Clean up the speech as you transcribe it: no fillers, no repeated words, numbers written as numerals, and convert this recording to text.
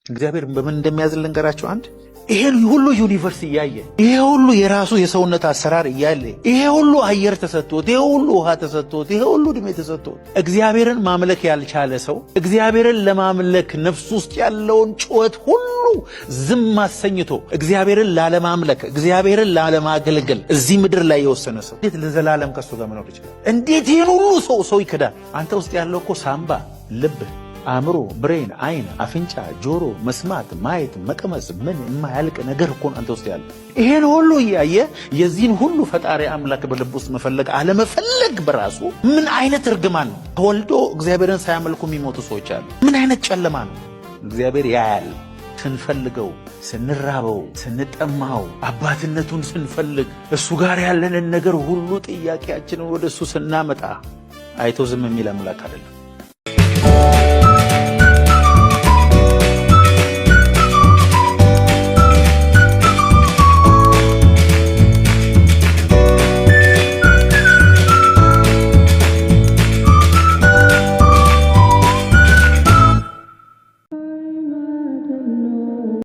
እግዚአብሔር በምን እንደሚያዝልን ልንገራችሁ። አንድ ይሄን ሁሉ ዩኒቨርስ እያየ ይሄ ሁሉ የራሱ የሰውነት አሰራር እያለ ይሄ ሁሉ አየር ተሰጥቶት ይሄ ሁሉ ውሃ ተሰጥቶት ይሄ ሁሉ እድሜ ተሰጥቶት እግዚአብሔርን ማምለክ ያልቻለ ሰው እግዚአብሔርን ለማምለክ ነፍስ ውስጥ ያለውን ጩኸት ሁሉ ዝም አሰኝቶ እግዚአብሔርን ላለማምለክ እግዚአብሔርን ላለማገልገል እዚህ ምድር ላይ የወሰነ ሰው እንዴት ለዘላለም ከሱ ጋር መኖር ይችላል? እንዴት ይሄን ሁሉ ሰው ይክዳል? አንተ ውስጥ ያለው እኮ ሳምባ፣ ልብ፣ አእምሮ፣ ብሬን፣ አይን፣ አፍንጫ፣ ጆሮ፣ መስማት፣ ማየት፣ መቀመስ ምን የማያልቅ ነገር እኮ አንተ ውስጥ ያለ። ይሄን ሁሉ እያየ የዚህን ሁሉ ፈጣሪ አምላክ በልብ ውስጥ መፈለግ አለመፈለግ በራሱ ምን አይነት እርግማን ነው? ተወልዶ እግዚአብሔርን ሳያመልኩ የሚሞቱ ሰዎች አሉ። ምን አይነት ጨለማ ነው? እግዚአብሔር ያያል። ስንፈልገው፣ ስንራበው፣ ስንጠማው፣ አባትነቱን ስንፈልግ እሱ ጋር ያለንን ነገር ሁሉ ጥያቄያችንን ወደ እሱ ስናመጣ አይቶ ዝም የሚል አምላክ አይደለም።